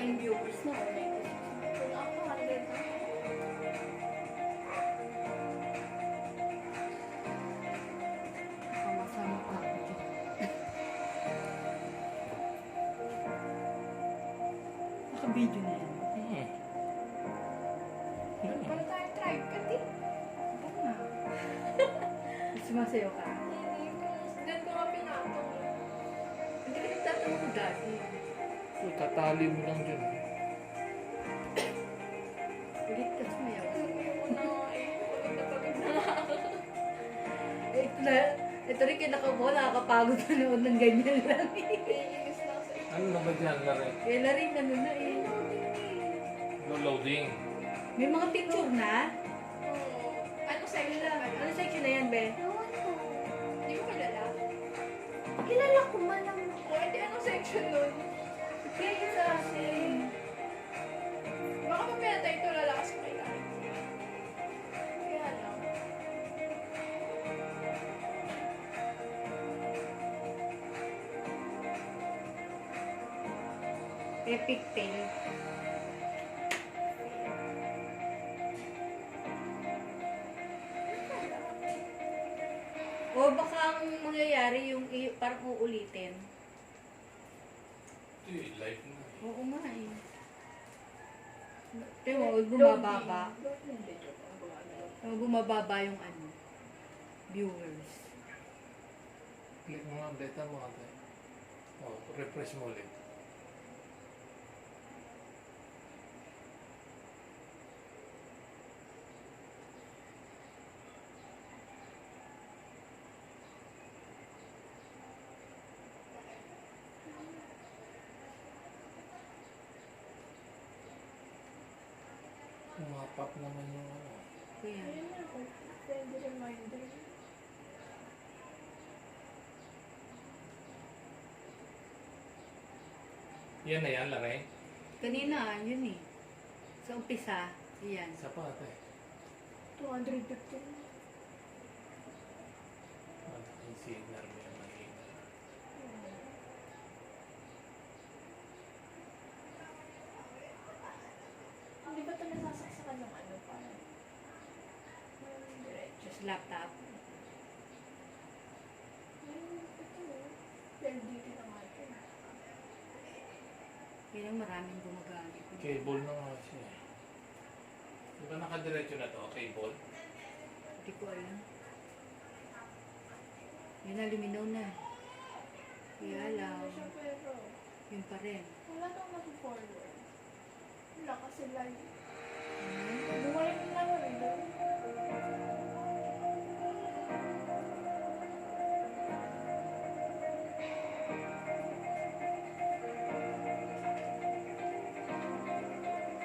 tayong viewers na. Kung ako 100 na. Kamasama pa ako dyan. Naka-video na yan. Para tayo tribe ka, di? Oo nga. Sumasayo ka. Doon ko nga pinatong. Hindi ka nagtatanong ko dati. So, tatali mo lang dyan. Ulit ka sumayaw. Pagod na nga ako. Ito rin kinakabawa, nakakapagod na noon ng ganyan lang. Naiinis na ako sa iyo. Ano na ba dyan, Lare? Kaya na rin, ano na eh. Loading. May mga picture na. Oo. Ano section Ano, ba ano yan? section na yan, be? Hindi mo kilala? Kilala ko man lang. O, hindi anong section nun? Kaya sa akin. Baka mamaya tayo tulala kasi may lahat. Kaya lang. Epic fail. O baka ang mangyayari yung parang uulitin. Live na. Oo nga eh. Tingnan mo, bumababa. Bumababa yung ano, viewers. Click mo nga, beta mo ate. Oh, refresh mo ulit. Umapap naman yung ano. Kuya. Ayun na ako. Friendly reminder. Yan na yan, Lare. Kanina, yun eh. Sa umpisa, yan. Isa pa ate. 250. Yung signal mo yung mahina. Hindi ba ito nasasaksakan ng ano parang? Diretso. Just laptop. LDT na nga ito. Yan ang maraming gumagamit. Cable na nga siya. Di ba nakadiretso na to? Cable? Hindi ko alam. Yun na, luminaw na. Kaya lang, Wala siya pero yun pa rin. wala kang mag-forward. Wala kasi live. Hmm? Bumalik na lang rin doon.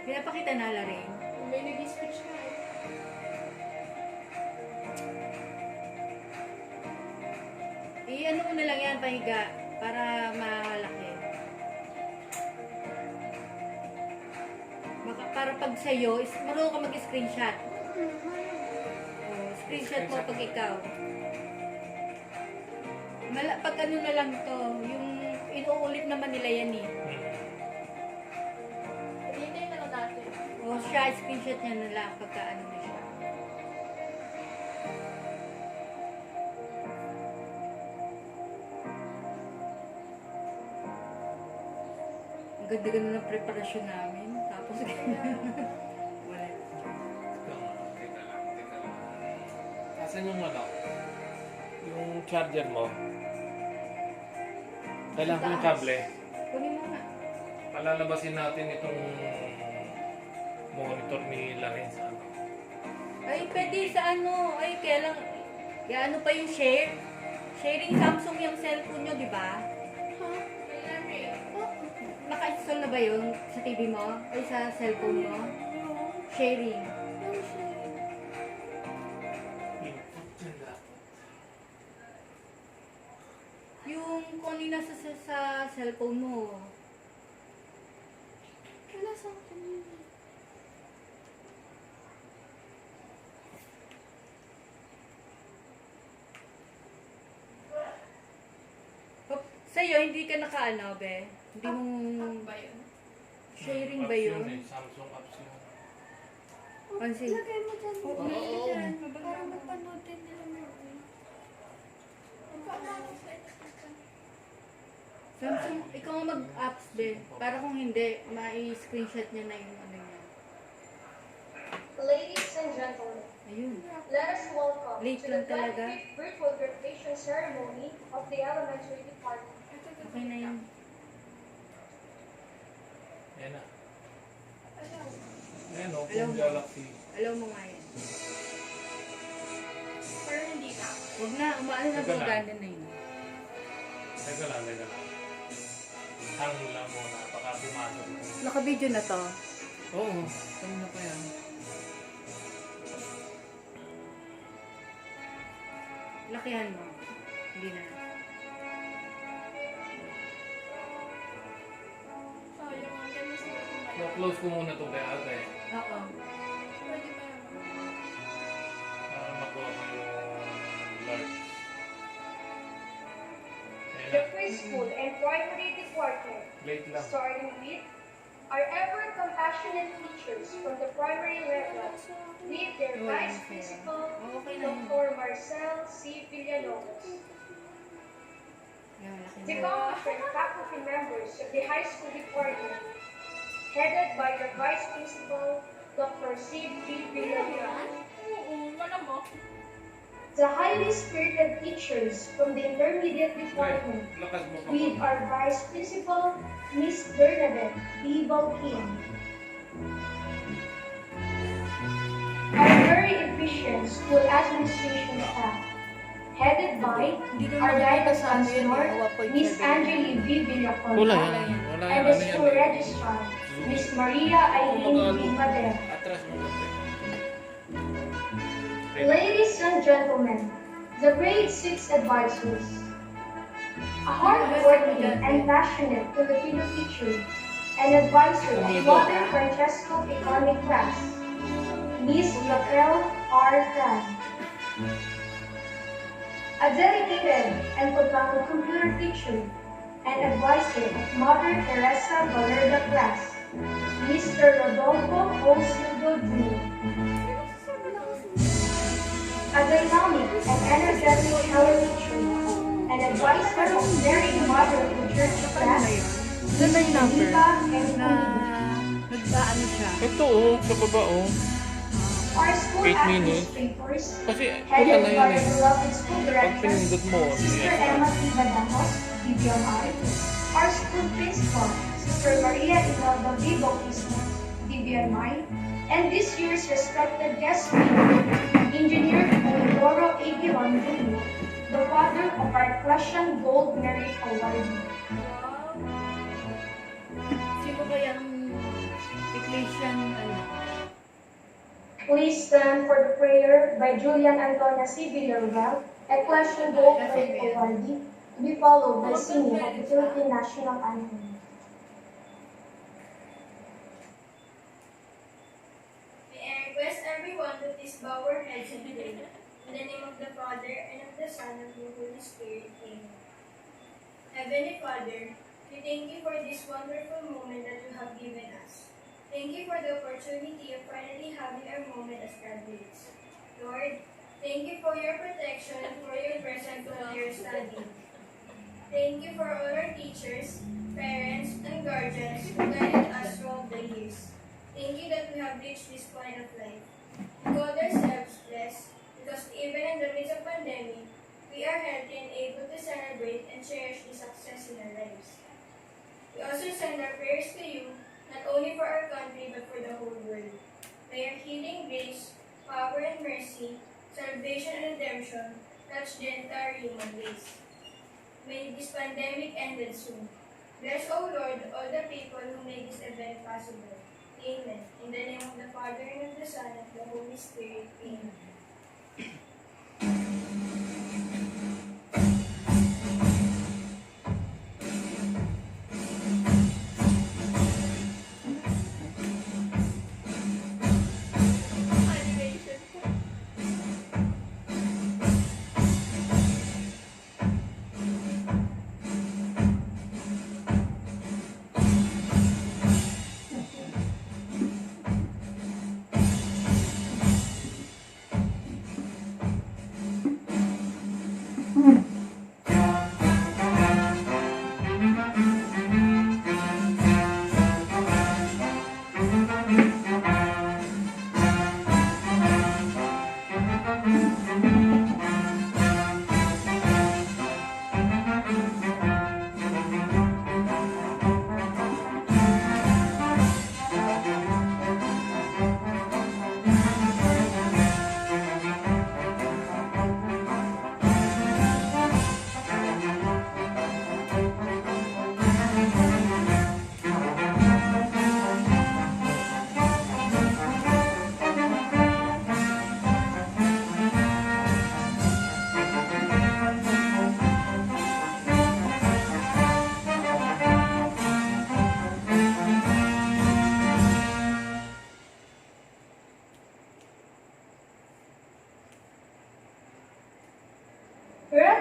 Pinapakita na la rin. May nag-speech na eh. I-ano mo na lang yan, pahiga, para malaki. Baka para pag sa'yo, marunong ka mag-screenshot. Screenshot mo pag ikaw. Pag ano na lang to, yung inuulit naman nila yan eh. Hintay na lang natin. O siya, screenshot niya na lang pagka ano na siya. Ang ganda-ganda ng preparasyon namin. Tapos wala. Teka lang. Asan yung ano? Yung charger mo? Kailangan ko yung kable. Kunin mo nga. Palalabasin natin itong monitor ni Laren sa ano. Ay, pwede sa ano. Ay, kaya lang, ano pa yung share? Sharing Samsung yung cellphone nyo, di ba? Ha? Kailan eh? Naka-install na ba yun sa TV mo? Ay, sa cellphone mo? Sharing. Input yan dapat. Yung kung ano yung nasa sa cellphone mo. Wala sa akin yun. Sa'yo, hindi ka naka-ano, be? Hindi mo... Ba yun? Sharing ba Apps yun? eh, Samsung apps yun. Kasi, Lagay mo dyan. Oo. Lagay mo dyan. Para mapanood din nila mo. Paano sa Samsung, ikaw ang mag-apps be. Para kung hindi, ma-screenshot niya na yung ano niya. Ladies and gentlemen, Ayun. let us welcome Late to lang the talaga. 25th virtual graduation ceremony of the elementary department. Okay na yun. Ayan na. Ayaw. Ayan o, Alam Phone mo. Galaxy. Alam mo nga yan. Pero hindi na. Huwag na, umaano na Teka ba lang. ganda na yun. Teka lang. Hang lang muna, baka pumasok. Naka-video na to. Oo, kanina pa yan. Lakihan mo. Hindi na. Sayang ang ganda sila kumain. No, close ko muna itong kay ate. Oo. Pwede ba naman? Para makuha ko yung large. Ayan The na. preschool and primary department, Late lang. starting with our ever compassionate teachers from the primary level, with their Wala vice na principal, kaya. Okay na yun. Dr. Marcel C. Villalobos. Yan, laki The na. competent faculty members of the high school department, headed by the Vice Principal, Dr. C. G. Villalobos. Oo, malamok. The highly spirited teachers from the intermediate department, Lakas mo pa with our Vice Principal, Miss Bernadette B. Balkin. Our very efficient school administration staff, headed by Hindi our naman guidance sa ano yun, counselor, eh, 1.7. Miss Angeli V. Villacorta, Wala yan. Wala yan. and the Ano yan? school registrar, Miss Maria Eileen B. Madera. Atras mo konti. Ladies and gentlemen, the grade 6 advisors, a hardworking and passionate Filipino teacher and advisor of Walter Francesco Economic Class, Miss Raquel R. Tan. A dedicated and profound computer teacher and advisor of Mother Teresa Valerda Class, Mr. Rodolfo O. Silva Jr. A dynamic and energetic Helen teacher and advisor of Mary Mother of the Church Class, Doon na yung number Viva and na Pulido. nagdaano siya. Ito oh, sa baba oh. Our school 8 minutes. administrators, Kasi headed wala na by yan the eh. beloved school Pag director, pinindot mo, Sister Emma T. Badamos, DBMI, our school principal, Sister Maria Imelda V. Bautista, DBMI, and this year's respected guest speaker, Engineer Polidoro A. Giron Jr., the father of our Crucian Gold Merit Awardee. Sino kaya ang Ecclesian, ano? Please stand for the prayer by Julian Antonia C. Villarreal, Ecclesian Gold Merit Awardee, to be followed by singing of the Philippine National Anthem. May I request everyone to please bow our heads and pray. In the name of the Father, and of the Son, and of the Holy Spirit. Amen. Heavenly Father, we thank you for this wonderful moment that you have given us. Thank you for the opportunity of finally having our moment as graduates. Lord, thank you for your protection and for your presence while we are studying. Thank you for all our teachers, parents, and guardians who guided us throughout the years. Thank you that we have reached this point of life. We call ourselves blessed because even in the midst of pandemic, we are healthy and able to celebrate and cherish the success in our lives. We also send our prayers to you, not only for our country but for the whole world. May your healing grace, power and mercy, salvation and redemption touch the entire human race. May this pandemic ended soon. Bless, O Lord, all the people who made this event possible. Amen. In the name of the Father, and of the Son, and of the Holy Spirit. Amen. Animation.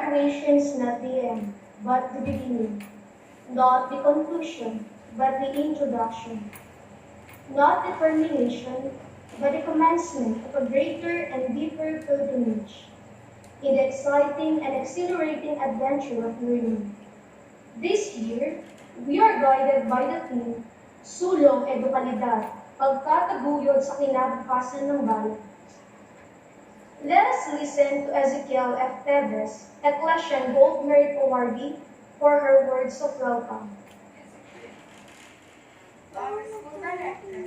Graduation is not the end, but the beginning. Not the conclusion, but the introduction. Not the termination, but the commencement of a greater and deeper pilgrimage in the exciting and exhilarating adventure of learning. This year, we are guided by the theme, Sulong Edukalidad, pagtataguyod sa kinabukasan ng bayan. Let us listen to Ezekiel F. Tevez, Ecclesian Gold Merit Awardee, for her words of welcome. To our school director,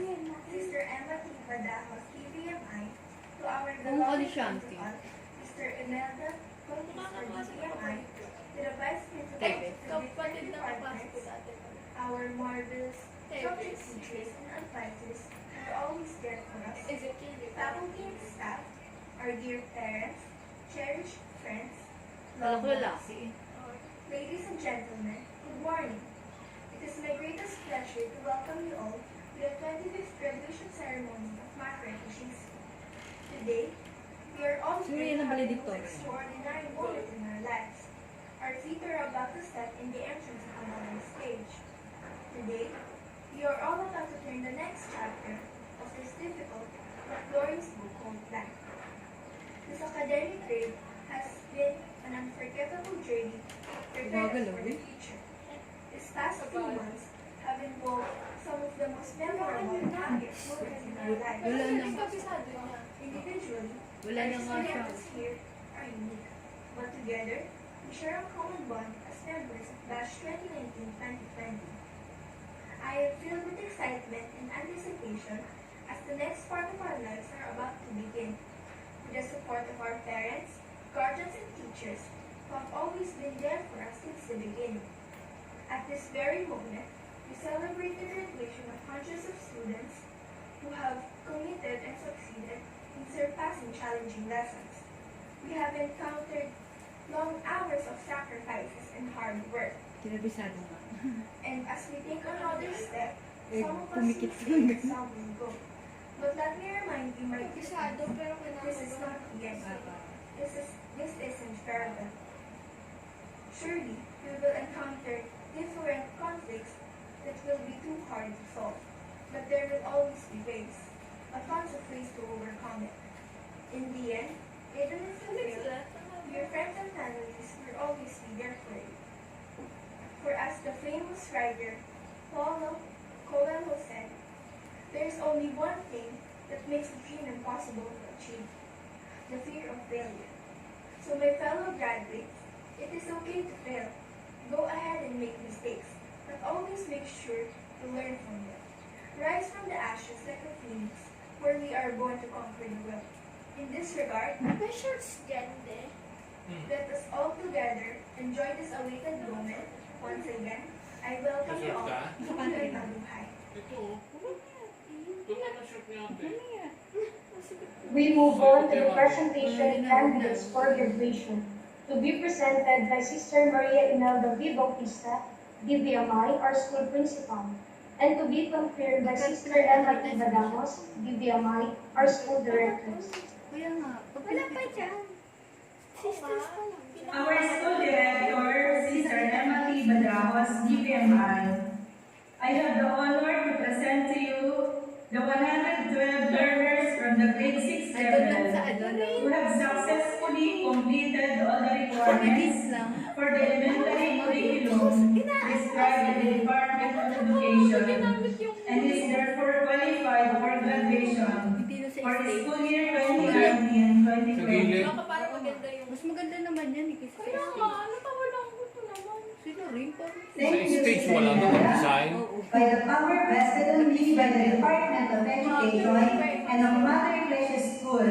Sister Emma T. Badajos, PBMI, to our beloved principal, Mr. Imelda Conquistor, DBMI, to the Vice Principal Tebe. of the different departments, our marvelous subject teachers and advisors who are always there for us, faculty and staff, our dear parents, cherished friends, loved ones, Lalaki. ladies and gentlemen, good morning. It is my greatest pleasure to welcome you all to the 25th graduation ceremony of Macro Teaching School. Today, we are all Sino here yan ang having the valedictorian? most extraordinary moment in our lives. Our feet are about to step in the entrance of another stage. Today, we are all about to turn the next chapter of this difficult but glorious book called life. This academic grade has been an unforgettable journey preparing us for the future. These past few months have involved some of the most memorable and happiest moments in our lives. Wala na. Individually, Wala our na nga siya. experiences here are unique, but together, we share a common bond as members of Batch 2019-2020. I am filled with excitement and anticipation as the next part of our lives are about to begin. With the support of our parents, guardians, and teachers who have always been there for us since the beginning. At this very moment, we celebrate the graduation of hundreds of students who have committed and succeeded in surpassing challenging lessons. We have encountered long hours of sacrifices and hard work. Kinabisado nga. And as we take another step, Eh, some of us will pumikit stay and some will go. But let me remind you, my dear friends, this is not the end. This isn't farewell. Surely, we will encounter different conflicts that will be too hard to solve. But there will always be ways, tons of ways to overcome it. In the end, even if you fail, your friends and families will always be there for you. For as the famous writer Paulo Coelho said, there is only one thing that makes a dream impossible to achieve: the fear of failure. So my fellow graduates, it is okay to fail. Go ahead and make mistakes, but always make sure to learn from them. Rise from the ashes like a phoenix, where we are born to conquer the world. In this regard, let us all together enjoy this awaited moment. Once again, I welcome you all to Magandang Taluhay. We move on to the presentation candidates for graduation, to be presented by Sister Maria Imelda V. Bautista, DBMI, our school principal, and to be confirmed by Sister Emma T. Badajos, DBMI, our school director. Kaya nga. Wala pa dyan. Sisters pa lang. Our school director, Sister Emma T. Badajos, DBMI. I have the honor to present to you the 112 learners from the grade 6 Andun lang sa level ano. who have successfully completed all the requirements lang. for the elementary curriculum prescribed in the Department of Education and is therefore qualified for graduation Hindi na sa for the stage. school year 2019 and Sa 2020. gilid. Para maganda yung... Mas maganda naman yan eh kasi sa Kaya stage. nga, ano pa walang gusto naman? Sino rin? Parang Sa stage wala na mag-design. Oo. by the power vested in me by the Department of Education and of Mother Ecclesia School,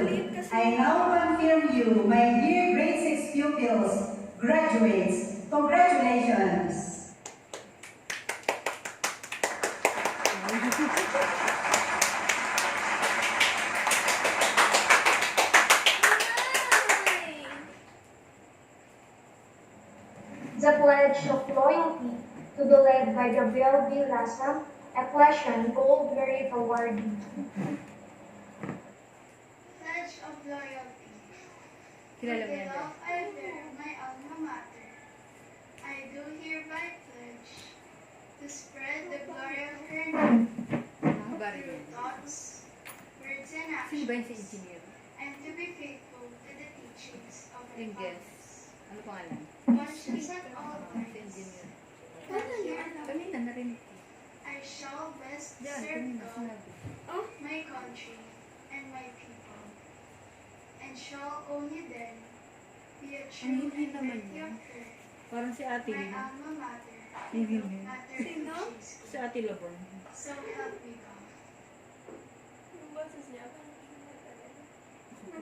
I now confirm you, my dear grade 6 pupils, graduates, congratulations! The pledge of loyalty to be led by Gabriel B. Lassa, Ecclesian Gold Merit Awardee. Pledge of loyalty. Kilala mo yan, love I bear my alma mater, I do hereby pledge to spread the glory of her name Mahaba rin through yun. thoughts, words, and Sino ba yun si actions, engineer? and to be faithful to the teachings of our Yung guess. fathers. Ano pangalan? Conscious at all Si times, engineer. that here Kanina narinig ko. I shall best Diyan, serve kanina God, sinabi. my country, and my people, and shall only then be a true hindi and naman worthy yan. of her, Parang si ate my yun. alma mater, Hindi yun. Mater Sino? Lucis. Si ate Labon. So help me God. Yung boses niya,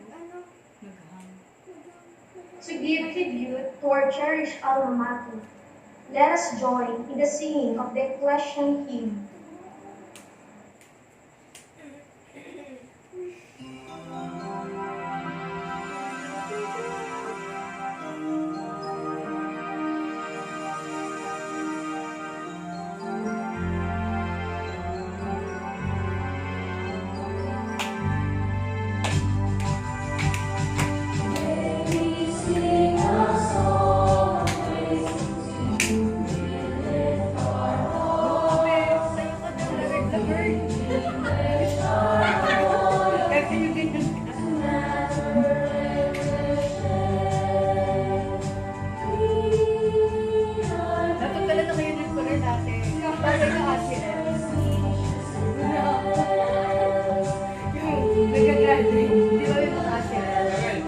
ano? Naghang. To give tribute to our cherished alma mater, let us join in the singing of the Ecclesian hymn. Dapat pala naka-unit ko rin dati. Kasi ka kasi yung nag-graduate. Di ba yung mga kasi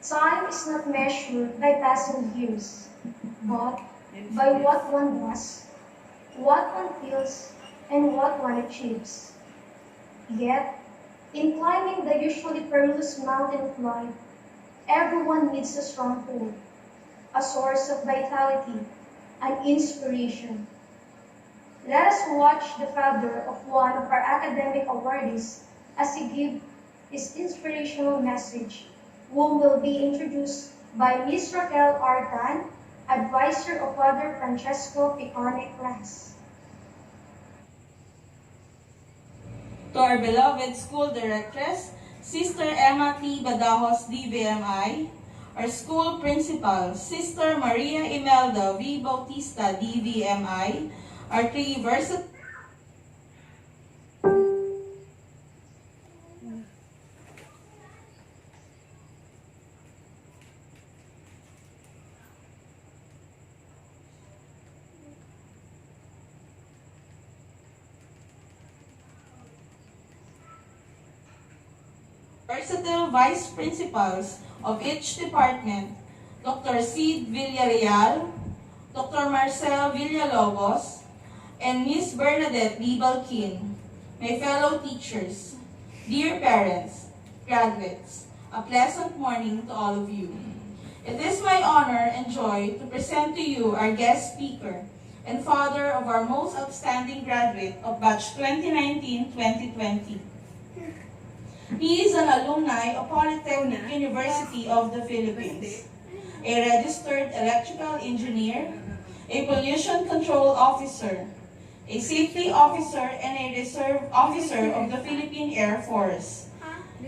Time is not measured by passing years, but by what one does, what one feels, and what one achieves. Yet, in climbing the usually perilous mountain of life, everyone needs a stronghold, a source of vitality, an inspiration. Let us watch the father of one of our academic awardees as he gives his inspirational message, whom will be introduced by Ms. Raquel Artan, advisor of Father Francesco Picone class. To our beloved school directress, Sister Emma T. Badajos, DVMI, our school principal, Sister Maria Imelda V. Bautista, DVMI, our three versatile versatile vice principals of each department, Dr. Sid Villarreal, Dr. Marcel Villalobos, and Ms. Bernadette B. Balkin, my fellow teachers, dear parents, graduates, a pleasant morning to all of you. It is my honor and joy to present to you our guest speaker and father of our most outstanding graduate of batch 2019-2020. He is an alumni of Polytechnic University of the Philippines, a registered electrical engineer, a pollution control officer, a safety officer, and a reserve officer of the Philippine Air Force.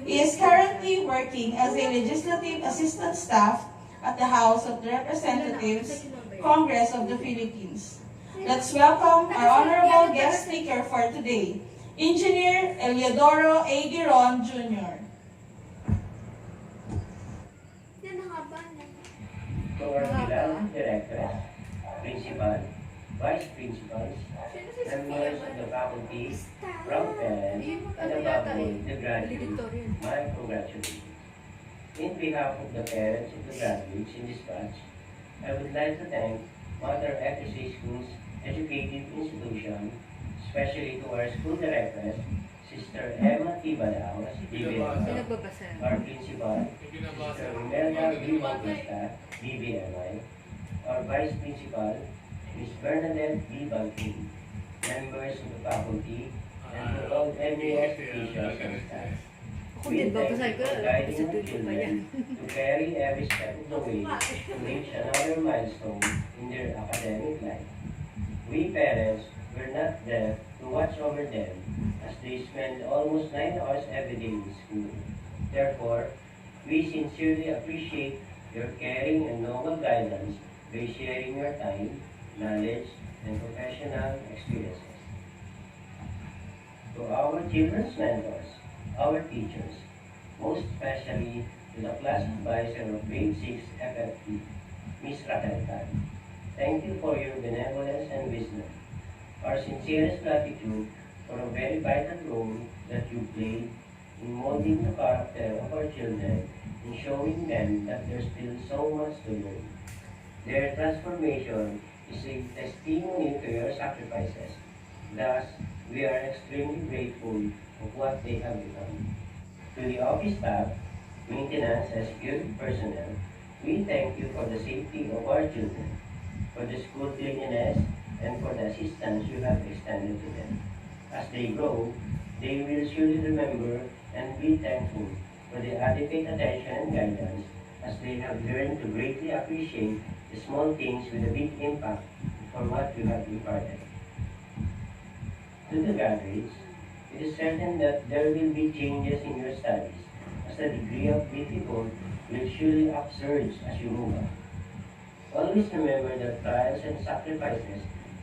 He is currently working as a legislative assistant staff at the House of Representatives, Congress of the Philippines. Let's welcome our honorable guest speaker for today, Engineer Eliodoro A. Giron, Jr. To our beloved directors, principal, vice principals, members of the faculty, proud parents, and above all, the graduates, my congratulations. In behalf of the parents of the graduates in this batch, I would like to thank Mother Teresa School's educative institution, especially to our school directors, Sister Emma T. Badaos, DBMI, our principal, Sister Imelda B. Bautista, DBMI, our vice principal, Ms. Bernadette B. Balkin, members of the faculty, and to all MES officials and staff. We thank you for guiding our children to carry every step of the way to reach another milestone in their academic life. We parents were not there to watch over them as they spend almost 9 hours every day in school. Therefore, we sincerely appreciate your caring and noble guidance by sharing your time, knowledge, and professional experiences. To our children's mentors, our teachers, most especially to the class advisor of grade 6 FFP, Ms. Raquel Tan. Thank you for your benevolence and wisdom. Our sincerest gratitude for a very vital role that you played in molding the character of our children and showing them that there's still so much to learn. Their transformation is a testimony to your sacrifices. Thus, we are extremely grateful of what they have become. To the office staff, maintenance, and security personnel, we thank you for the safety of our children, for the school cleanliness, and for the assistance you have extended to them. As they grow, they will surely remember and be thankful for the adequate attention and guidance as they have learned to greatly appreciate the small things with a big impact for what you have imparted. To the graduates, it is certain that there will be changes in your studies as the degree of difficulty will surely upsurge as you move on. Always remember that trials and sacrifices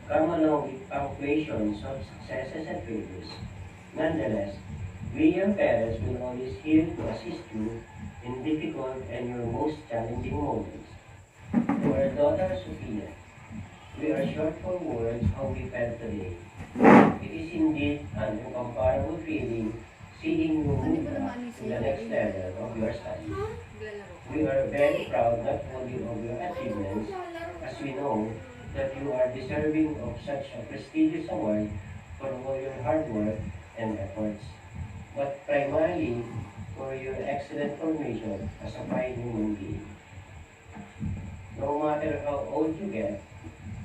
come along with punctuations of successes and failures. Nonetheless, we your parents will always here to assist you in difficult and your most challenging moments. To our daughter Sophia, we are short for words how we felt today. It is indeed an incomparable feeling seeing you move up to the next level of your studies. We are very proud not only of your achievements, as we know that you are deserving of such a prestigious award for all your hard work and efforts, but primarily for your excellent formation as a fine human being. No matter how old you get,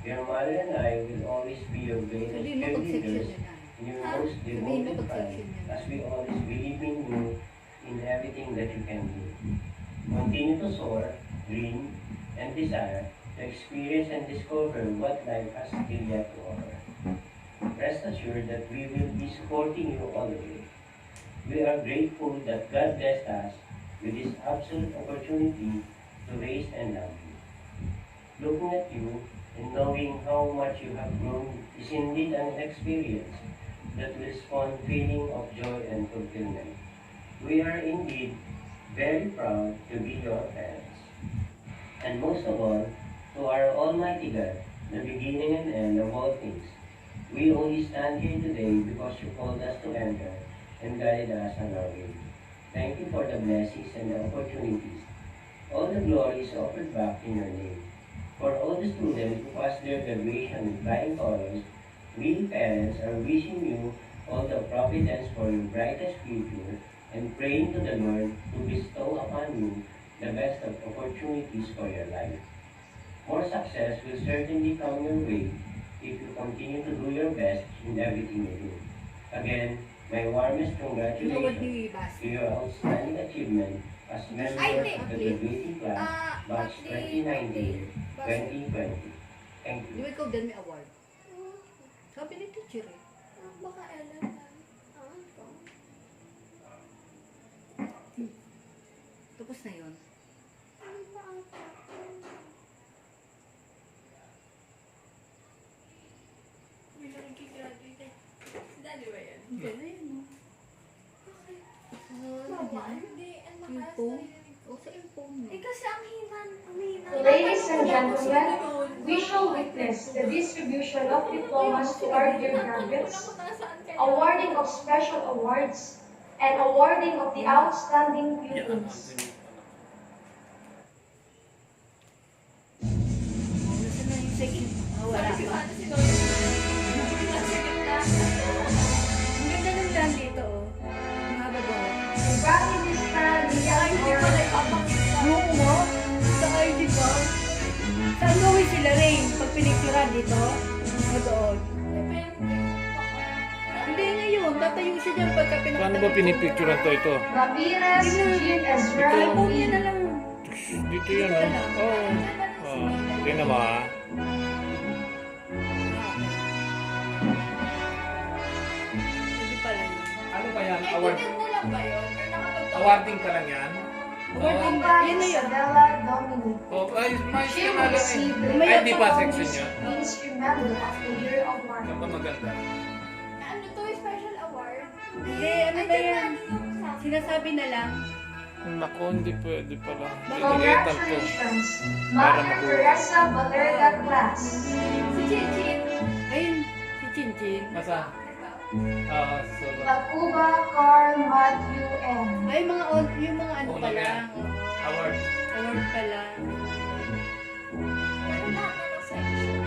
your mother and I will always be your greatest cheerleaders and your most devoted fan, as we always believe in you in everything that you can do. Continue to soar, dream, and desire to experience and discover what life has still yet to offer. Rest assured that we will be supporting you all the way. We are grateful that God blessed us with this absolute opportunity to raise and love you. Looking at you and knowing how much you have grown is indeed an experience that will spawn feeling of joy and fulfillment. We are indeed very proud to be your parents. And most of all, to our Almighty God, the beginning and end of all things, we only stand here today because you called us to enter and guided us on our way. Thank you for the blessings and the opportunities. All the glory is offered back in your name. For all the students who passed their graduation with flying colors, we parents are wishing you all the providence for your brightest future and praying to the Lord to bestow upon you the best of opportunities for your life. More success will certainly come your way if you continue to do your best in everything you do. Again, my warmest congratulations to your outstanding achievement as member of the graduating class batch 2019-2020. Thank Di you. ba ikaw din may award? Sabi ni teacher eh. Baka Ellen. Tapos na yun. May nag-graduate. Dali ba yan? Hindi na yun, no? Hindi. Ang Yung lakas phone? na yun. O sa yung phone mo. Eh kasi ang hinan. Ladies and gentlemen, we shall witness the distribution of diplomas to our dear graduates, awarding of special awards, and awarding of the outstanding pupils. Nasa na yung second? Wala Sabi si pa. Juan, si Lola. Nasa gitna. Ang ganda ng daan dito, oh. Ang haba ba? The Practicista Liang Hindi pala ipapakita. Oo mo? Sa ID ba? Saan gawin sila, Rain? Pag pinicturan dito? O doon? Hindi ngayon. Tatayo siya dyan pagka pinakita. Paano ba pinipicturean to ito? Ramirez Jean Ezra Phone niya na lang. Dito yan, oh. Oo. Oh. Tingnan mo, ha? Hindi pala yun. Ano ba yan? Award. Na lang ba yun? Or nakapagtawag? Awarding ka lang yan? Awarding. Tupa Yan na yun. Isabella Dominic. Oh, ay, may She ka na lang received eh. the May Ay, di pa section niya. Instrumental of the Year Award. Ano ba maganda? Ano to? Special award? Hindi, ano na yan? Sinasabi na lang. Naku, hindi pwede pala. Ilitan ko. Congratulations, Para Mother makuha. Teresa Valerga class. Si Chinchin. Ayun, si Chinchin. Masa? So, Tacuba Carl Matthew M. Ay, yung mga ano Una pa yan. lang. award. Award pa lang. Pero lahat na ng section.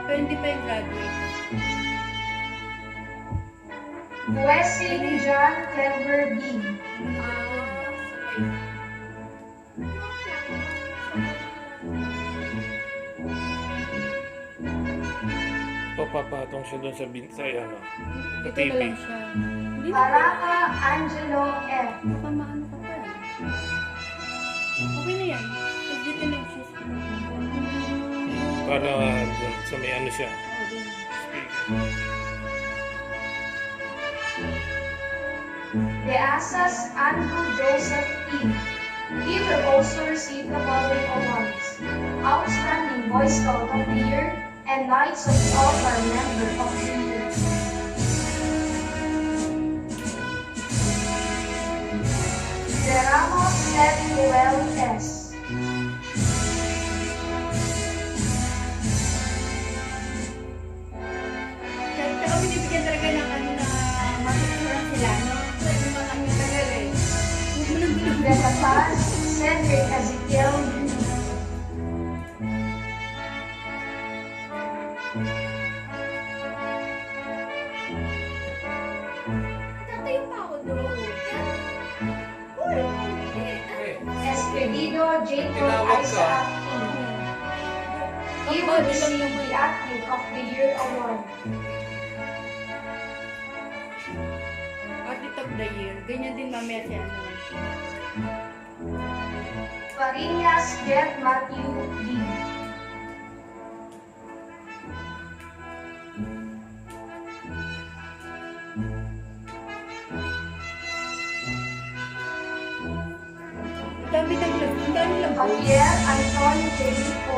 Hindi pa yung graduate. Blessing John Clever B. Papapatong siya doon sa ano. Sa Ito TV. na lang siya. Hindi na. Baraka Angelo F. Baka maano ka pa. Okay na yan. Tapos dito na yung shoes. Para dun sa may ano siya. O, dun. De Asas Andrew Joseph P. He will also receive the following awards: Outstanding Boy Scout of the Year and Knights of the Altar Member of the Year. De Ramos F. Joel S. Tsaka binibigyan talaga ng ano na matuturan sila, no? Sa yung mga ano tagal eh. Huwag mo nang De bilog. La Paz Cedric Ezekiel Jr. Tatayo pa ako doon. Uy! Espedido Jacob Tinawag ka. Isaac P. He will receive the Athlete of the Year Award. Artist of the Year. Ganyan din mamaya si ano. Farinas Jeff Matthew D. Ang dami ng lab. Ang dami lang. Javier Antonio J. O.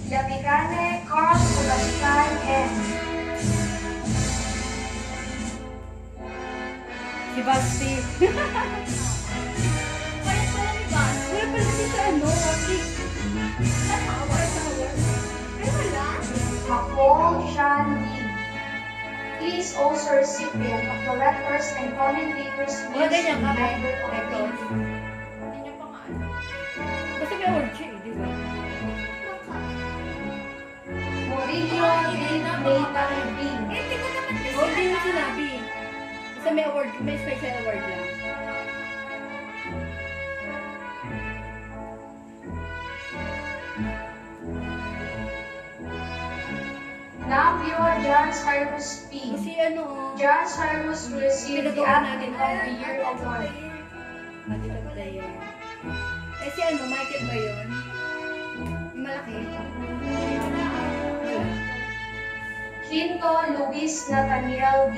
Yamikane Carl Sebastian N. Si Basti. Kaya pala ni Bas. the recipient of the letters and commentators Mga ganyan ka ba? member of the Hector? Hindi niya pa nga alam. Basta may award siya eh, di ba? Murillo Dave Nathan B. Hindi ko naman kasi O, hindi mo alam. sinabi. Basta may award, may special award lang. Nambio John Cyrus P. Kasi ano, John Cyrus received the Pinagawa Athlete natin. of the Year Award. Mati ka pala yun. Eh si ano, Michael ba yun? Yung malaki? Wala. Quinto Luis Nathaniel D.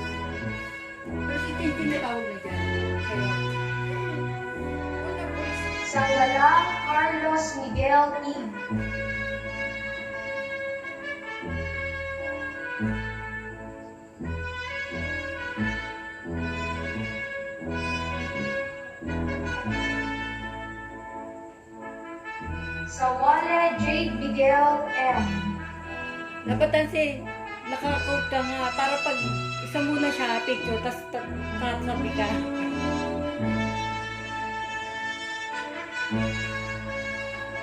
Pero si Tintin na tawag na dyan. Kaya, Sanggalang Carlos Miguel E. Sawale Jade Miguel M. dapat kasi naka-quote ka nga para pag isa muna siya picture, tapos sabi ka.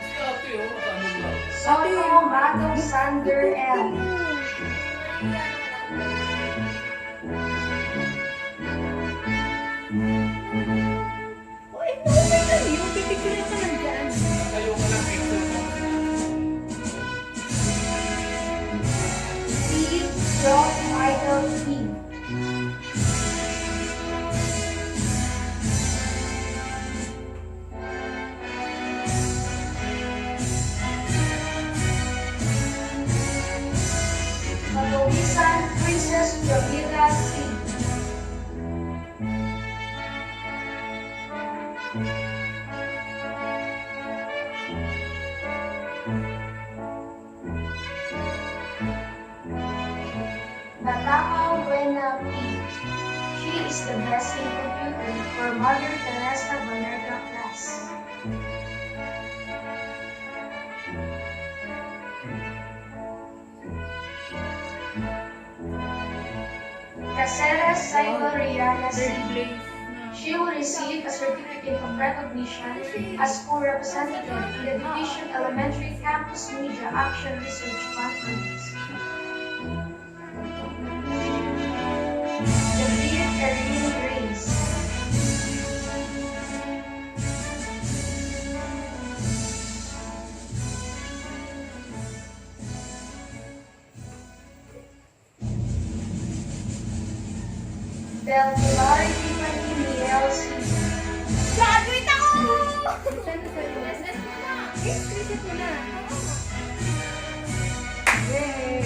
Si ate, oh, ano lang. Soto Mato Sander M. O, eh, okay lang yun. Pipicture ka lang dyan. Kayo ka lang picture mo. Steve John Michael P. Katulisan Princess Jamila C. Natakaw Buena P. She is the best in computing for Mother Teresa Valerga class. Caceres Saibal Rihanna C. Third place na. She will receive a certificate of recognition as school representative in the Division Elementary Campus Media Action Research Conference. David Erin Grace. Del Pilar Tiffany Miel C. Graduate ako! Saan na sa'yo? SS mo na. Eh, screenshot mo na. Yay!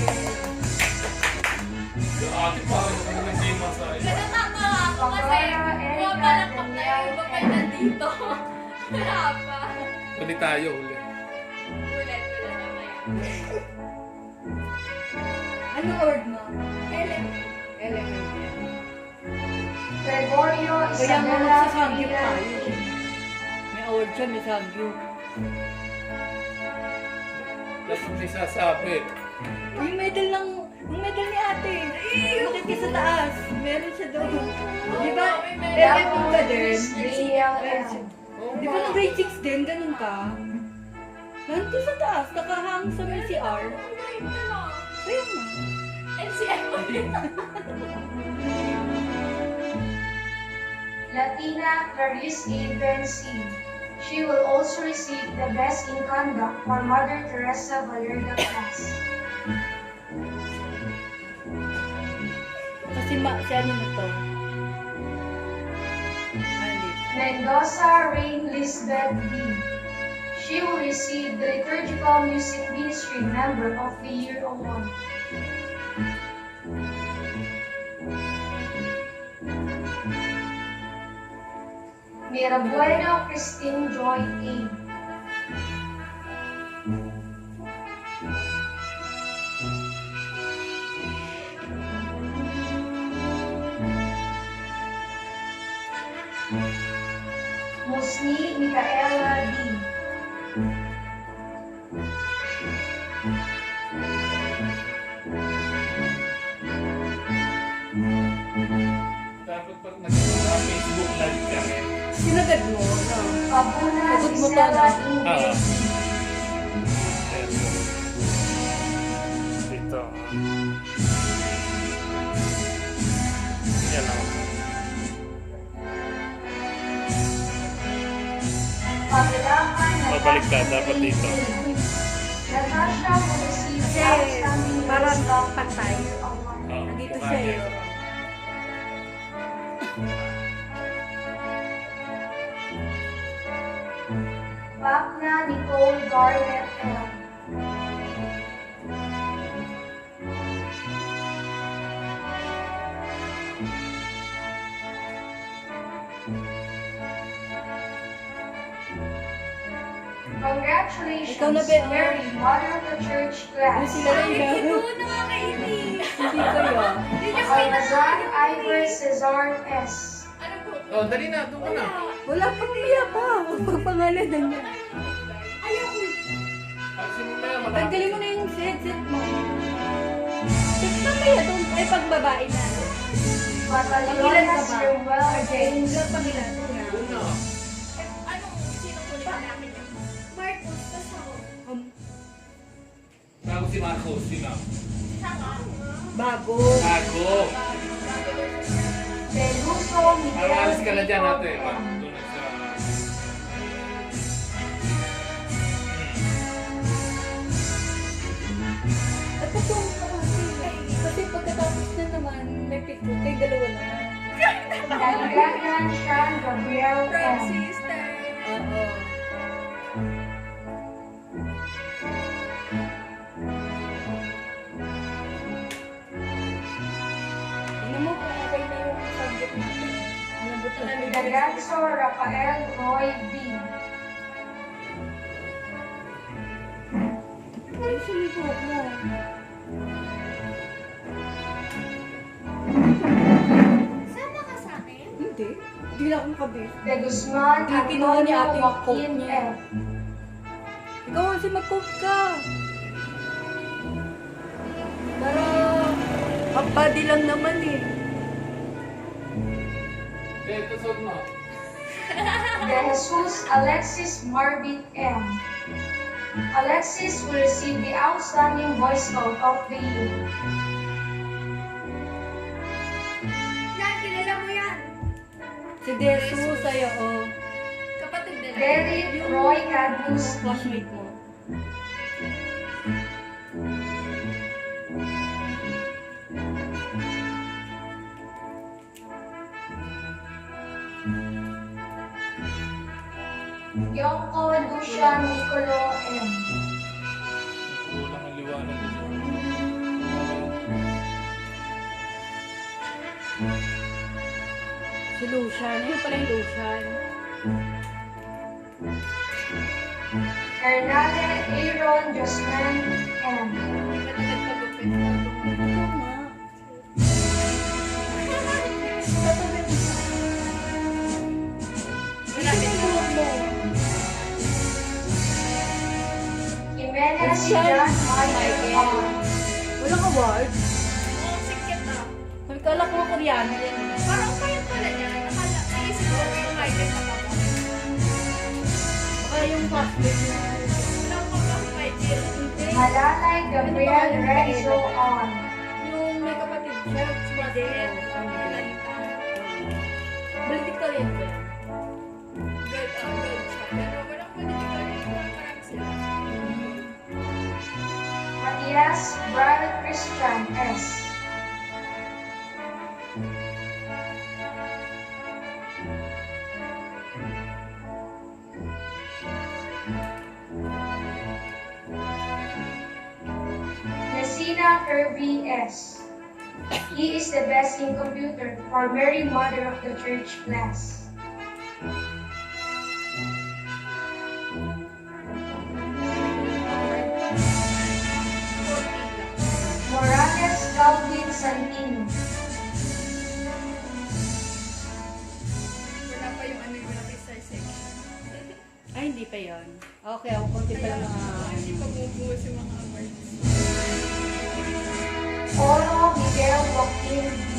Si ate, parang ano na game masaya. Natatawa ako kasi pumapalakpak na yung iba pa nandito. Wala pa. Uli tayo, uli. Ulit mamaya. Ano award mo? Ellen. Gregorio Kaya nga Isabela magsasamgyup Villa tayo. E. May award siya, may samgyup. Dapat may sasabi. Yung medal ni ate. Bakit ka sa taas? Meron siya doon. Di ba? MM ka din. Daniel M. Di ba nung grade 6 din, ganun ka? Nandito sa taas, nakahang sa may CR. Kaya nga. NCM mo rin. Latina Clarice A. Bensi. She will also receive the Best in Conduct for Mother Teresa Valerga class. Kasi si ano na to? Hindi. Mendoza Rain Lisbeth B. She will receive the Liturgical Music Ministry Member of the Year Award. Mirabueno Christine Joy A. Musni Micaela D. Dapat pag nag-Facebook live kami. Sinagad mo, no? Abuna Sagot mo to, Gisela no? Ingrid. Dito. Yan lang. Pabilakan Babaliktad, dapat dito. Natasha will receive Kasi outstanding parang wisdom patay. award. Nandito mukha siya niya. eh. Bakna Nicole Garnet L. Congratulations, Ikaw na, Ben. Mary, Mother of the Church Yung class. sila rin yan. nakakainis. Hindi kayo. Almazan Ivor Cesar S. Ano po? Oh, dali na, doon ka na. Wala pang niya pa. Ang pagpangalan na niya. Ayoko. Alisin mo na yan, malapit. Tanggalin mo na yung headset mo. Tignan mo yan. Doon ay pagbabae na. Batalyones Ruel James. Ilan pa nila? Doon na. Anong sino po nila namin yun? Marcos, tas ako. Bago si Marcos, sino? Saka. Bago. Bago. Peluso Miguel Paralis ka na dyan, Rico ate. M. Doon na sa... At patong ka kasi pagkatapos na naman, may pito. Kay dalawa na. Daligagan Sean Gabriel From M. sister. Oo. Tingnan mo kung okay na yung subject natin. Inabot na lang. Dagagso Rafael Roy B. Ay, sumipot mo. Sama ka sa akin? Hindi. Hindi na ako makabis. De Guzman Hindi, kinuha ni Antonio ate yung Joaquin coat niya. F. Ikaw kasi mag-cook ka. Para ang body lang naman eh. Ito, suot mo. De Jesus Alexis Marbit M. Alexis will receive the Outstanding Boy Scout of the Year. Yan, kilala mo yan. Si Desu sa'yo, oh. Kapatid nila. Derek Roy Cadmus B. Classmate mo. Yoko Lucian Nicolo M. Kulang ang liwanag dito. Si Lucian. Ayun pala yung Lucian. Hernale Aaron Josman M. Jimenez John Michael R. Walang award. Oo, sikit ah. Nagkala ko Koreano yan. Parang kayo pala niya. Nakala, naisip ko yung Michael na ako. Baka yung classmate mo. Wala pa ba Michael? Malalay Gabriel Renzo R. Yung may kapatid siya. Si Mazel. Valedictorian ko yan. Good siya. Pero walang political. Parang sila. Matias Brad Christian S. Messina Kirby S. He is the best in computer for Mary Mother of the Church class. Morales Calvin Santino. Wala pa yung ano yung malaki sa section. Ay, hindi pa yun. Okay, ako konti pa lang mga... Hindi pa bubuhos yung mga awards. Oro Miguel Joaquin B.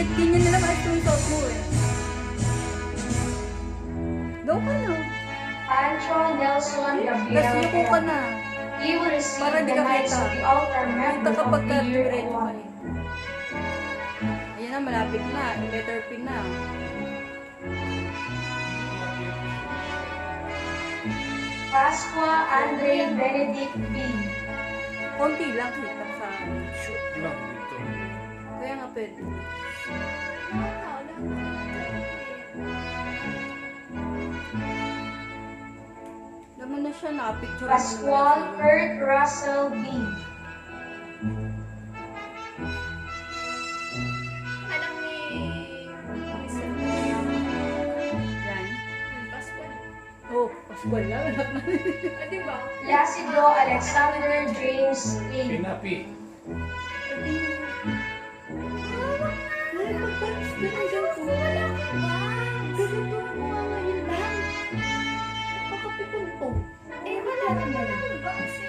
kahit ganyan na lang ayos yung suot mo eh. Daw ka na. Pancho Nelson Tapos Gabriel yuko ka na. He will receive Para di the ka Knights kita. of the Altar Kita Member kapag of the Year diretso ka Award. eh. Ayan na, malapit na. Letter P na. Pasqua Andre Benedict B. Konti lang kita sa Shoot lang dito. kaya nga pwede. Naman na siya, nakapicture mo Pascual Kurt Russell B. Anak ni Miss Yan. Pascual. Oh, Pascual lang. Anak na. Ah, di ba? Placido Alexander James A. Pinapi. Ay, pagpalis ka na dyan po. Ganito ang mga ngayon lang. Kakapikon to. Eh, wala naman ako ba kasi?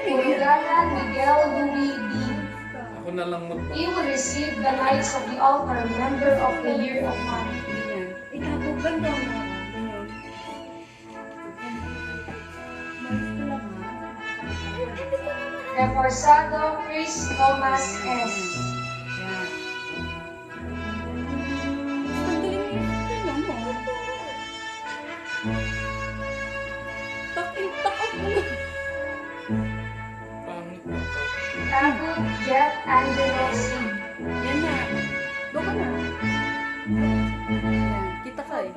Urugana Miguel Louis B. Ako na lang mag... He will receive the Knights of the Altar Member of the Year Award. Yan. Ikaw, ganda mo. Ganyan. Malis ko lang ha. Reforzado Chris Thomas S. Yan. Ang galing niya. Tingnan mo. Tak-up mo lang. Pangit na to. Tagut Jeff Angelo C. Yan na. Doon ka na. Yan. Kita ka eh.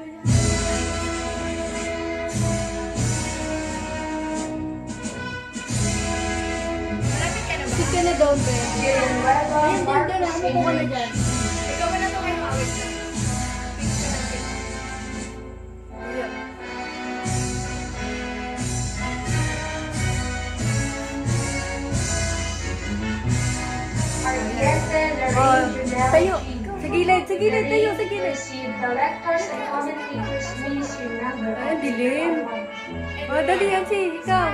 Malapit ka na ba? Sit ka na doon, Ben. Villanueva Ayan, dyan, dyan. Marcos Umupo ka na Enrique. dyan. Ikaw na to kay Howard na. Ayan. Ardiente Oh, Lorraine tayo. Junel G. Sa gilid, sa gilid. Tayo, sa gilid. Received the Lectors and Commentators Ministry Member Ay, of the Year dilim. Award. Oh, dali yan si ikaw.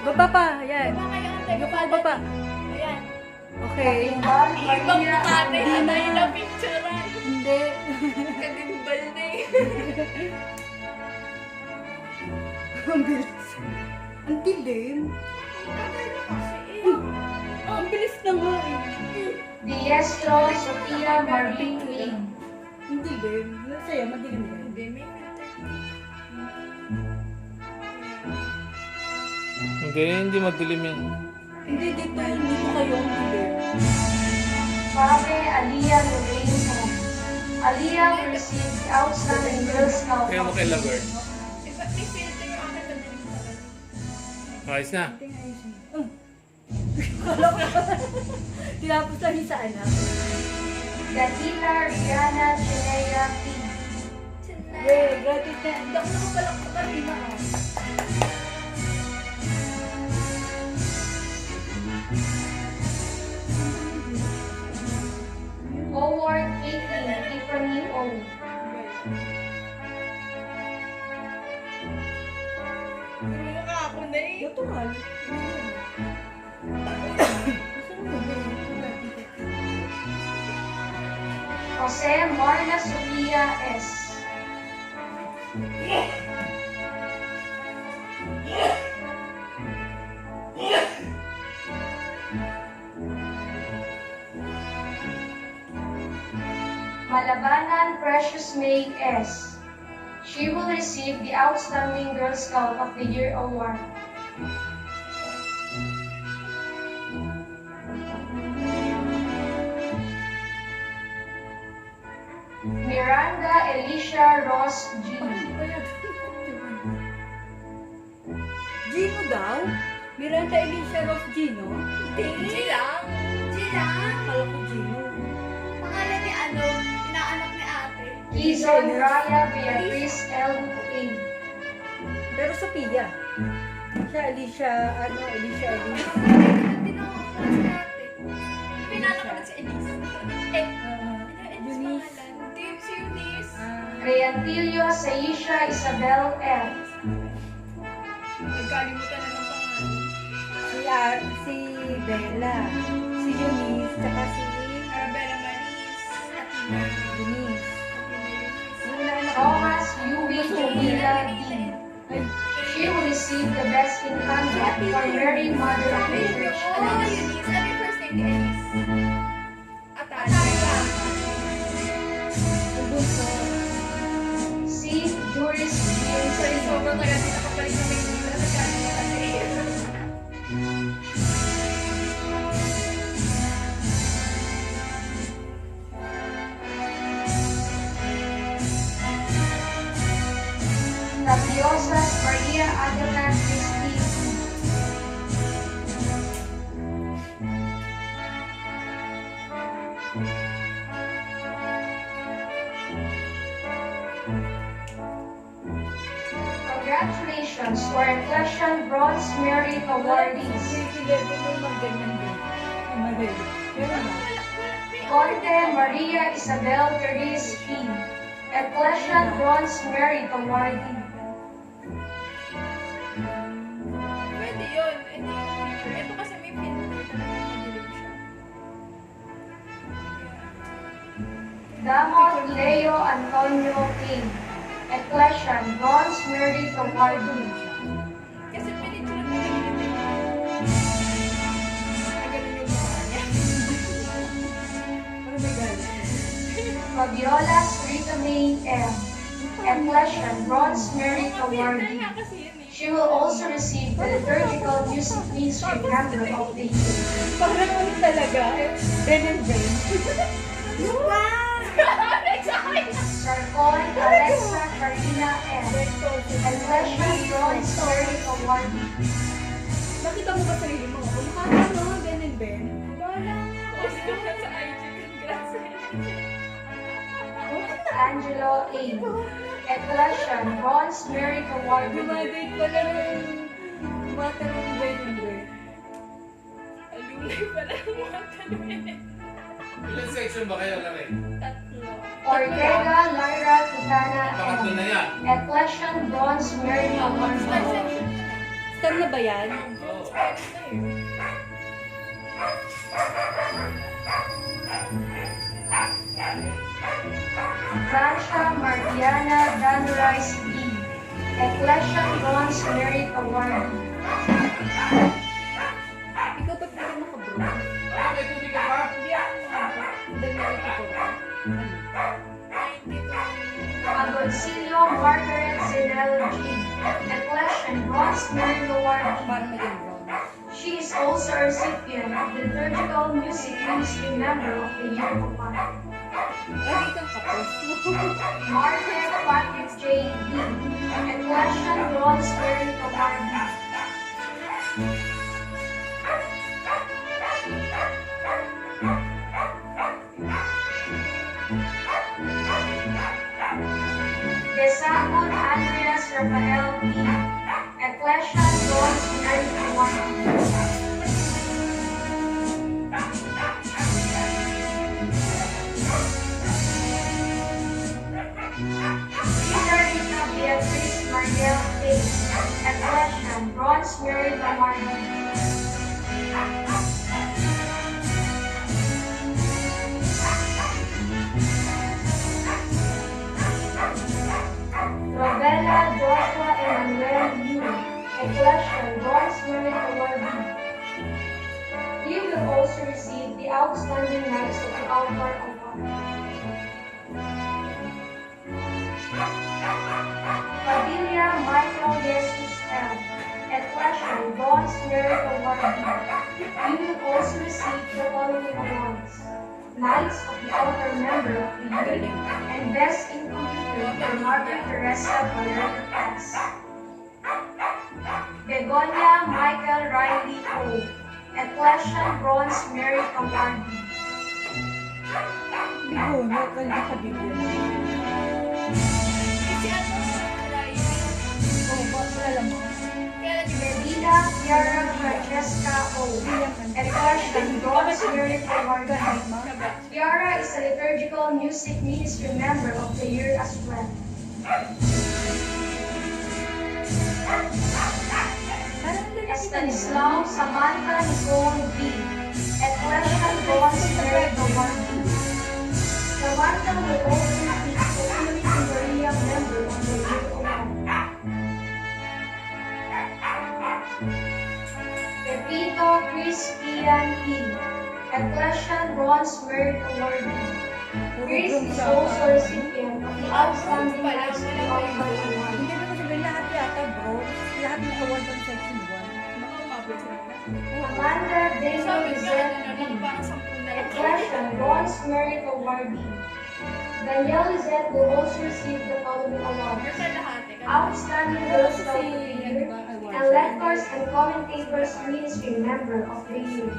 Baba pa. Ayan. Baba kayo ang tayo. Yung pa baba. Ayan. Okay. Ivan Ibang Maria mukha na yun. Andina. Ay, na-picturean. Hindi. Kagimbal na eh. Ang bilis. Ang dilim. Tagal na kasi eh. Ang bilis na nga eh. Diestro Sofia Marvin Lee. Ang dilim. Sa'yo, madilim din. Hindi, may filter. Hindi madilim yan. Hindi, dito kayo ang dilim. Fabe Aliyah Lorraine Home. Aliyah will receive the Outstanding Girl Scout Kaya mo of kay the Laverne. Iba, may filter yung akin na din sa Ayos na. Kala ko. Tinapos lang yung sa anak. Gatila Rihanna Chinea P. Eh, gratis na. Hindi ako nakapalak sa kanina ah. Howard Caitlin Tiffany O. Mukha ako na eh. Natural. Jose Marla Sofia S. Malabanan Precious May S. She will receive the Outstanding Girl Scout of the Year Award. Miranda Alicia Ross G. Gino daw? Miranda Alicia Ross Gino? G lang. G lang. Kala ko Gino. Pangalan ni ano, inaanak ni ate. Quezon Raya Beatriz L. A. Pero Sophia. Siya Alicia, Alicia. Hindi na ako class ni ate. Pinala ko na si Elise. Elise pangalan. Hindi, si Eunice. Creantillo Saisha Isabel F. Nagkalimutan na ng pangalan. Si Bella. Si Eunice, tsaka si Denise. Thomas Yui Jumila D. She will receive the Best in Conduct for Mary Mother of the Church. Oh, Eunice. Ano yung first name ni Eunice? Ataya. C. Juris Sorry, James. sobrang tagal din nakapalik na may dito. Ano ka niya kasi? Tapiosas Maria Agatha Christie. Congratulations to our Ecclesian Bronze Merit awardees. Conte Maria Isabel Teresa P. Ecclesian Bronze Merit awardee. Pwede yun. Ito yung picture. Ito kasi may filter talaga madilim siya. Damot Leo Antonio King. Ecclesian Bronze Merit awardee. Kasi pilit siya na ganito. Nagaling yung mukha niya. Ano may galing? Fabiola Rita May M. Ecclesian Bronze Merit Filter awardee. nga kasi yun eh. She will also receive the Liturgical Music Ministry Member of the Year. Parang ano talaga? Ben and Ben. Sarcon Alexa Karina M. Ecclesian Bronze Merit awardee. Nakita mo ba sarili mo? Kumukha ka no, Ben and Ben. Wala. Post ko na sa IG. Congrats. Angelo A. Ecclesian Bronze Merit awardee. Gumadate pala ng water ng Ben and Ben. Alumni pala ng mga tanong. Ilan section ba kayo, Lare? Tatlo. Ortega Lyra Tutana Pangatlo M. na yan. Ecclesian Bronze Merit awardee. Star na ba yan? Oo. Francia Martiana Danrice B. Ecclesian Bronze Merit awardee. Ikaw ba't hindi naka-bro? Ah, may tubig ka pa? Hindi ako mga. Dahil nakita ko. Agoncillo Margaret Zinel G. Ecclesian Bronze Merit awardee. Parang maging brown. She is also a recipient of the Liturgical Music Ministry Member of the Year award. Lagi kang kapos. Margaret Patrick J. D. Ecclesian Bronze Merit awardee. Desakon Andreas Rafael P. Ecclesian Bronze Merit awardee. Rita Beatriz Mariel A. Ecclesian Bronze Merit awardee. Robella Joshua Emmanuel U. Ecclesian Bronze Merit awardee. He will also receive the Outstanding Knights of the Altar Award. Padilla Michael Jesus L. Ecclesian Bronze Merit awardee. He will also receive the following awards: Knights of the Altar Member of the Year and Best in Computer for Margaret Teresa Valera Pass. Begonia Michael Riley O. Ecclesian Bronze Merit awardee. Bigo, nakaldi ka bigyan. Kasi ano, Riley. Oo, wala mo. Kaya di ba? Medina Kiara Francesca O. Ecclesian Bronze Merit awardee. Kiara is a Liturgical Music Ministry Member of the Year as well. Estanislao Samantha Nicole B. Ecclesian Bronze Merit awardee. Amanda will also receive the Philippine Maria Member of the Year Award. Pepito Cristian P. Ecclesian Bronze Merit Awardee. Chris is also recipient of the Outstanding High School Award. Hindi naman sabihin lahat yata, bro. Lahat ng award ng section 1. Amanda Daniel Lizette B. Ecclesian Bronze Merit Awardee. Danielle Lizette will also receive the following awards: Outstanding Girl Scout of the Year and Lectors and Commentators Ministry Member of the Year.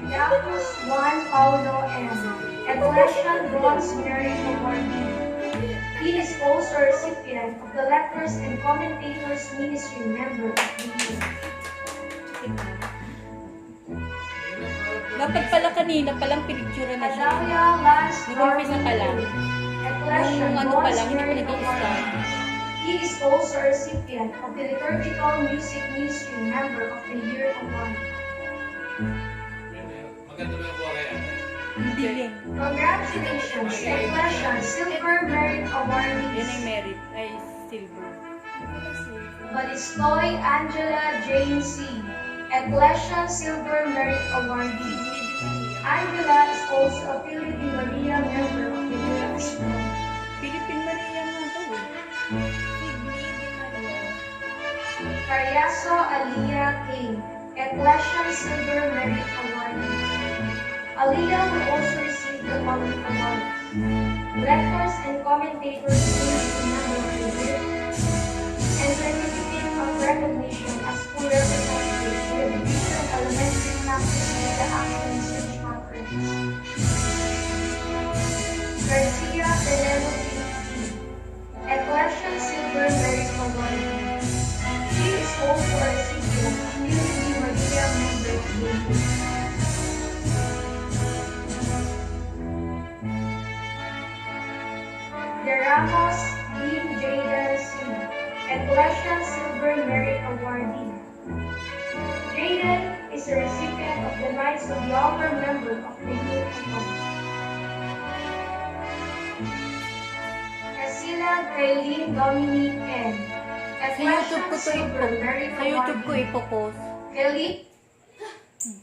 Jacques Juan Paulo M. Ecclesian Bronze Merit Awardee. He is also a recipient of the Lectors and Commentators Ministry Member of the Year. Dapat pala kanina palang pinicture na siya. Adalia Lance Nag-umpisa pa lang. Ecclesian Yung ano pa Bronze lang, hindi pa Merit nag-i-start. Awardee. He is also a recipient of the Liturgical Music Ministry Member of the Year Award. Maganda ba yung Korea? Hindi rin. Congratulations, Ecclesian Silver Merit Yan ay Awardees. merit. Ay, silver. Balistoy Angela Jane C. Ecclesian Silver Merit Awardee. Angela is also a Philippine Maria Member of the Year as well. Philippine Maria nga to eh. Caryaso Aliyah K. Ecclesian Silver Merit Awardee. Aliyah will also receive the following awards: Lectors and Commentators Ministry Member of the Year, and Certificate of Recognition as School Representative in the Division Elementary Campus Media Action Research Conference. Garcia Tenelo P. Ecclesian Silver Merit Awardee. She is also a recipient of Philippine Maria Member of the Year. De Ramos Dean Jaden C. Ecclesian Silver Merit Awardee. Jaden is a recipient of the Knights of the Honor Member of the Year Award. Casilla Kaylin Dominique N. Sa YouTube Ecclesian ko to Silver Merit Sa YouTube ko Awardee. ipopost. Kaylin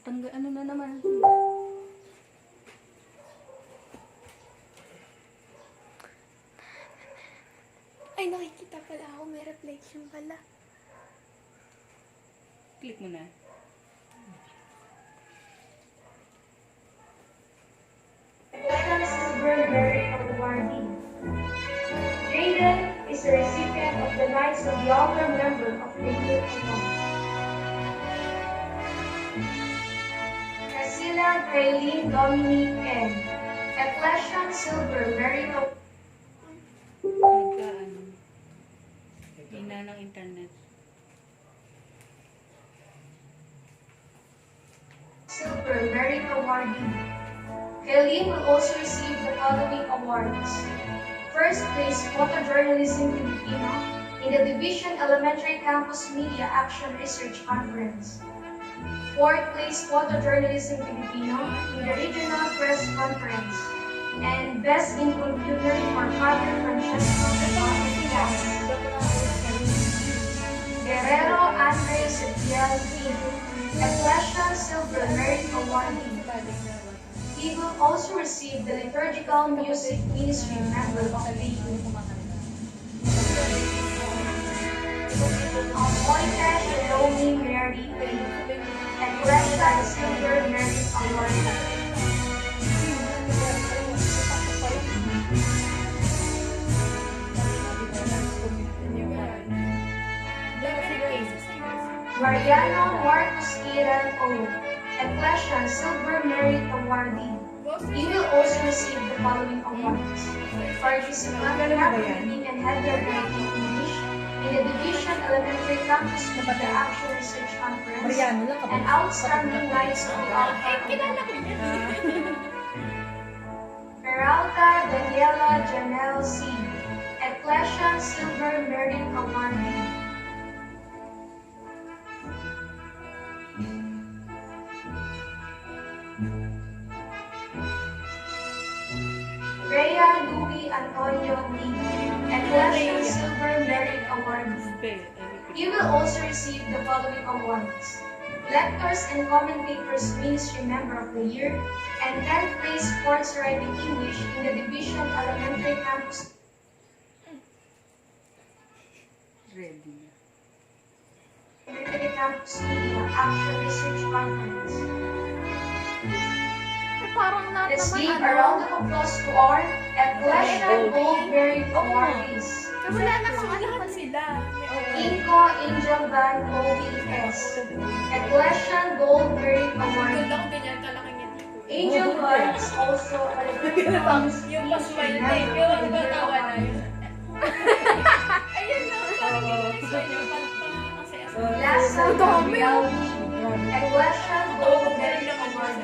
Ano na naman? Ay, nakikita pala ako. May reflection pala. Click mo na. Ecclesian Silver Merit Awardee. Jaden is a recipient of the Knights of the Honor Member of the Year Award. Casilla Kaylin Dominique N. Ecclesian Silver Merit Awardee. Hina ng internet. Silver Merit Awardee. Kaylin will also receive the following awards: First place Photojournalism Filipino in the Division Elementary Campus Media Action Research Conference. Fourth place Photojournalism Filipino in the Regional Press Conference. And Best in Computer for Father Francesco Gonzalez. Guerrero Andres Ezequiel P. Ecclesian Silver Merit Awardee. He will also receive the Liturgical Music Ministry Member of the Year. Monica Jerome Mary P. Ecclesian Silver Merit Awardee. Mariano Marcos Iran O. Ecclesian Silver Merit Awardee. He will also receive the following awards: Participant Reading and Header Writing English in the Division Elementary Campus Media Action Research Conference and Outstanding Knights of the Alpha Award. Peralta Daniela Janelle C. Ecclesian Silver Merit Awardee. Leon Lee, Ecclesian Silver Merit Award. You will also receive the following awards: Lectors and Commentators Ministry Member of the Year, and 10th place Sports Writing English in the Division Elementary Campus. Elementary Campus Media Action Research Conference. Parang lahat Let's naman give a round of applause to our Ecclesian Gold Merit awardees. Wala namang ano pa sila. Inco Angel Van OBS, Ecclesian Gold Merit Award. Ganda ko ganyan kalaki yan. Angel Van is also a Yung pa-smile na yun. Yung ang batawa na yun. Ayun na. Parang ginagawa niya. Lasa Gabriel, Ecclesian Gold Merit Award.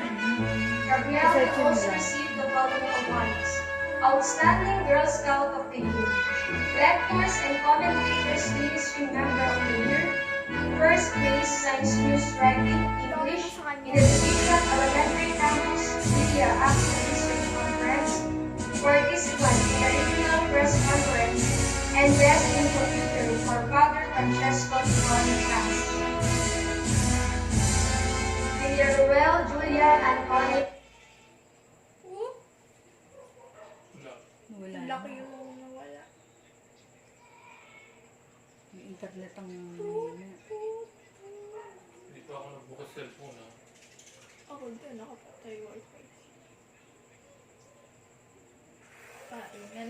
Gabriel will also receive the following awards: Outstanding Girl Scout of the Year, Lectors and Commentators Ministry Member of the Year, First Place Science News Writing English in the Division Elementary Campus Media Action Research Conference, participant in the Regional Press Conference, and Best in Computer for Father Francesco Tuan Class. Ruel, Julian, and Connie. Wala. Laki yung nawala. Yung internet ang Hindi pa ako nagbukas cellphone ha. Ako din, nakapatay wifi. Kainan.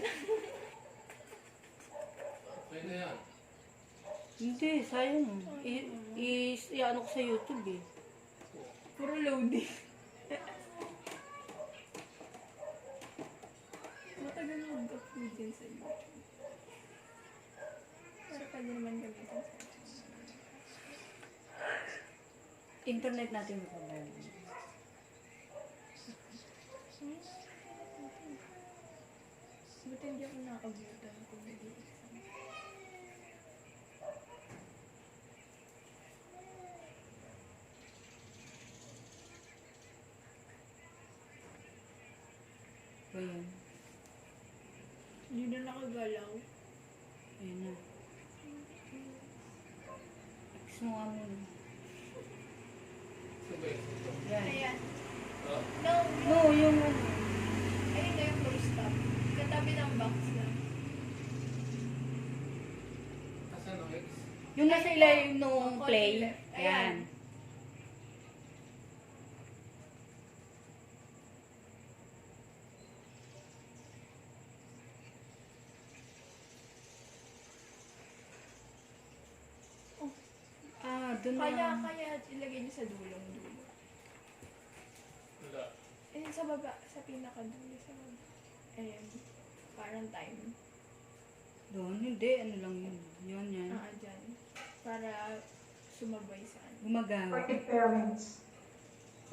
Okay na yan. Hindi, sayang. I-ano ko sa YouTube eh. Puro loading. Matagal na mag-upload din sa YouTube. Pero pwede naman gamitin sa Internet natin may problema. Buti hindi ako nakakabutan kung hindi exam. Ayan. Hindi na nakagalaw. Ayan na. X mo nga muna. Sabay. Yan. Ayan. Ah, No, No, yung ano. ayun na yung full stop. Katabi ng box lang. asan ang X? Yung nasa ilalim nung play. Ayan. Ayan. Doon Kaya ilagay niyo sa dulong-dulo. Wala. Ayun sa baba, sa pinaka-dulo sa baba. Ayan. Parang time. Doon, hindi. Ano lang yun. Yan. Dyan. Para sumabay sa ano. Gumagawa. Respected parents.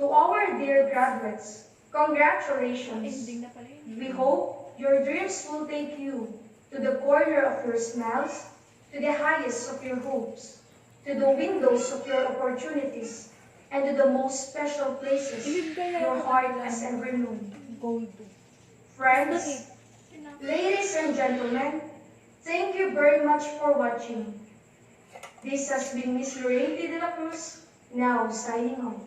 To our dear graduates, congratulations. Ending na pala yun. We hope your dreams will take you to the corner of your smiles, to the highest of your hopes, to the windows of your opportunities, and to the most special places your heart has ever known. Gold. Friends, ladies and gentlemen, thank you very much for watching. This has been Miss Lorraine de la Cruz, now signing off.